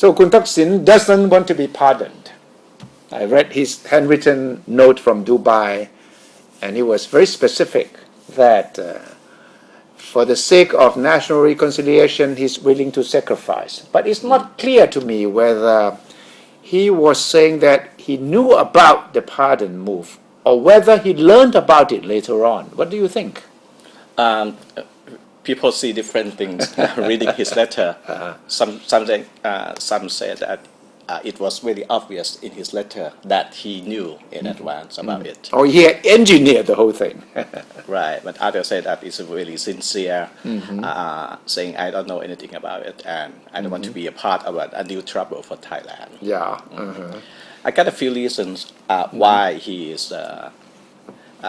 So Kun Thaksin doesn't want to be pardoned. I read his handwritten note from Dubai, and he was very specific that for the sake of national reconciliation, he's willing to sacrifice. But it's not clear to me whether he was saying that he knew about the pardon move or whether he learned about it later on. What do you think? People see different things reading his letter. Some say that it was very obvious in his letter that he knew in advance about it. Or he engineered the whole thing. Right, but others say that it's really sincere, saying I don't know anything about it and I don't want to be a part of a new trouble for Thailand. Yeah. I got a few reasons why he is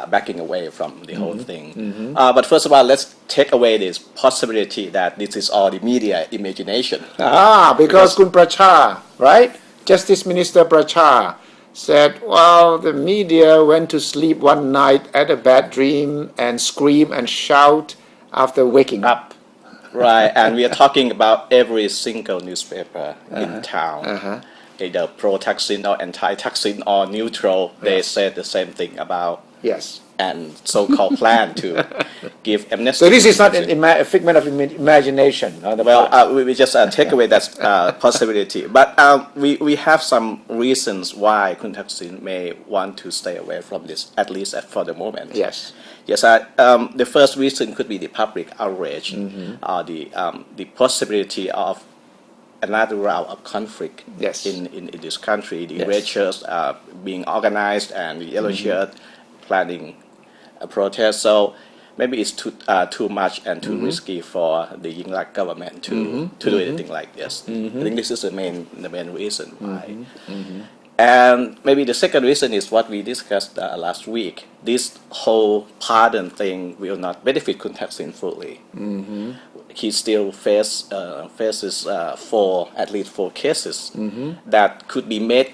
backing away from the whole thing. But first of all, let's take away this possibility that this is all the media imagination. Because Kun Pracha, right? Justice Minister Pracha said, well, the media went to sleep one night, had a bad dream, and scream and shout after waking up. Right, and we are talking about every single newspaper in town. Either pro-Thaksin or anti-Thaksin or neutral, they said the same thing about and so-called plan to give amnesty. So this is not a figment of imagination. We just take away that possibility. But we have some reasons why Kun Thaksin may want to stay away from this, at least for the moment. Yes. Yes, the first reason could be the public outrage, or the possibility of another round of conflict in this country. The red shirts being organized and the yellow shirt planning a protest. So maybe it's too much and too risky for the Yingluck government to do anything like this. I think this is the main reason why. And maybe the second reason is what we discussed last week. This whole pardon thing will not benefit Kun Thaksin fully. He still faces at least four cases that could be made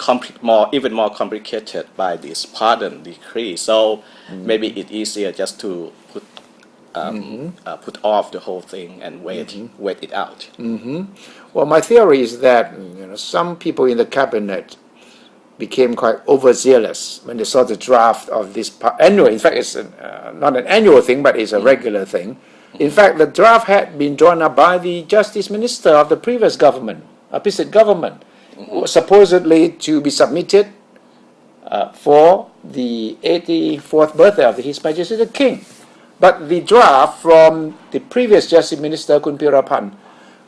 even more complicated by this pardon decree. So maybe it's easier just to put off the whole thing and wait it out. Well, my theory is that some people in the cabinet became quite overzealous when they saw the draft of this annual. In fact, it's not an annual thing, but it's a regular thing. In fact, the draft had been drawn up by the Justice Minister of the previous government, Pisset government, supposedly to be submitted for the 84th birthday of His Majesty the King. But the draft from the previous Justice Minister, Kun Pirapan,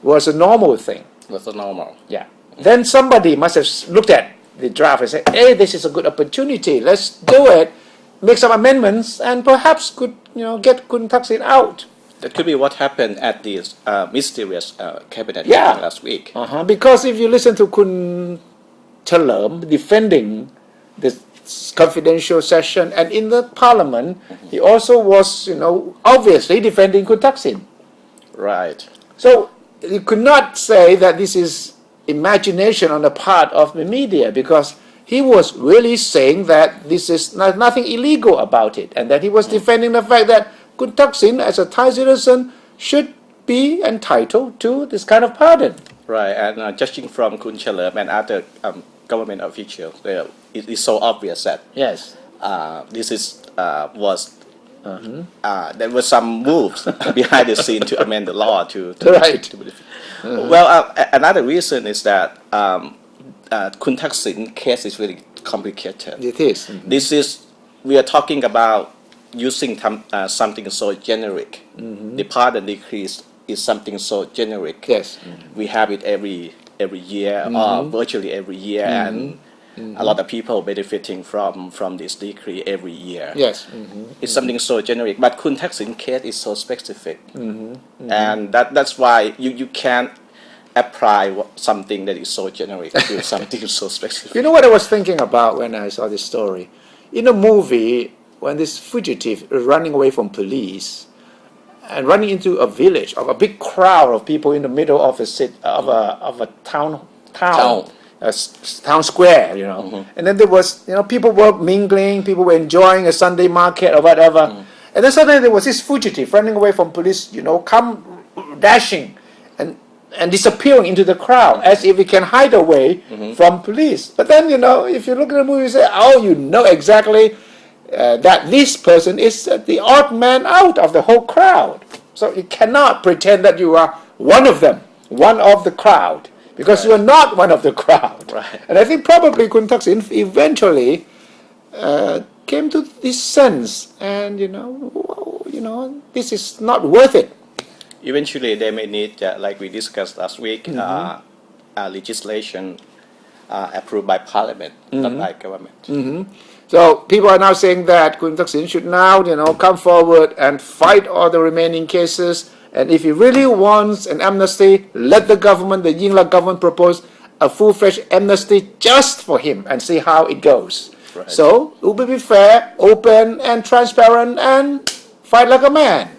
was a normal thing. Was a normal. Yeah. Then somebody must have looked at the draft and said, hey, this is a good opportunity. Let's do it, make some amendments, and perhaps could get Kun Thaksin out. That could be what happened at this mysterious cabinet meeting last week. Because if you listen to Kun Chalerm defending this confidential session, and in the parliament, he also was, obviously defending Kun Thaksin. Right. So you could not say that this is imagination on the part of the media, because he was really saying that this is nothing illegal about it, and that he was defending the fact that Kun Thaksin, as a Thai citizen, should be entitled to this kind of pardon. Right, and judging from Kun Chalerm and other government officials, it is so obvious that this is there were some moves behind the scene to amend the law to Well, another reason is that Kun Thaksin case is really complicated. It is. We are talking about using something so generic. The pardon decree is something so generic. We have it every year, or virtually every year, and a lot of people benefiting from this decree every year. It's something so generic, but Kun Thaksin case is so specific, and that's why you can't apply something that is so generic to something so specific. You know what I was thinking about when I saw this story? In a movie, when this fugitive is running away from police and running into a village of a big crowd of people in the middle of a town square, and then there was, people were mingling, people were enjoying a Sunday market or whatever, and then suddenly there was this fugitive running away from police, come dashing, and and disappearing into the crowd as if he can hide away from police. But then, if you look at the movie, you say, oh, you know exactly that this person is the odd man out of the whole crowd. So you cannot pretend that you are one of them, one of the crowd, because you are not one of the crowd. Right. And I think probably Kun Thaksin eventually came to this sense, and this is not worth it. Eventually, they may need, like we discussed last week, legislation approved by Parliament, not by government. So people are now saying that Kun Thaksin should now, come forward and fight all the remaining cases. And if he really wants an amnesty, let the government, the Yingluck government, propose a full-fledged amnesty just for him and see how it goes. Right. So it will be fair, open, and transparent, and fight like a man.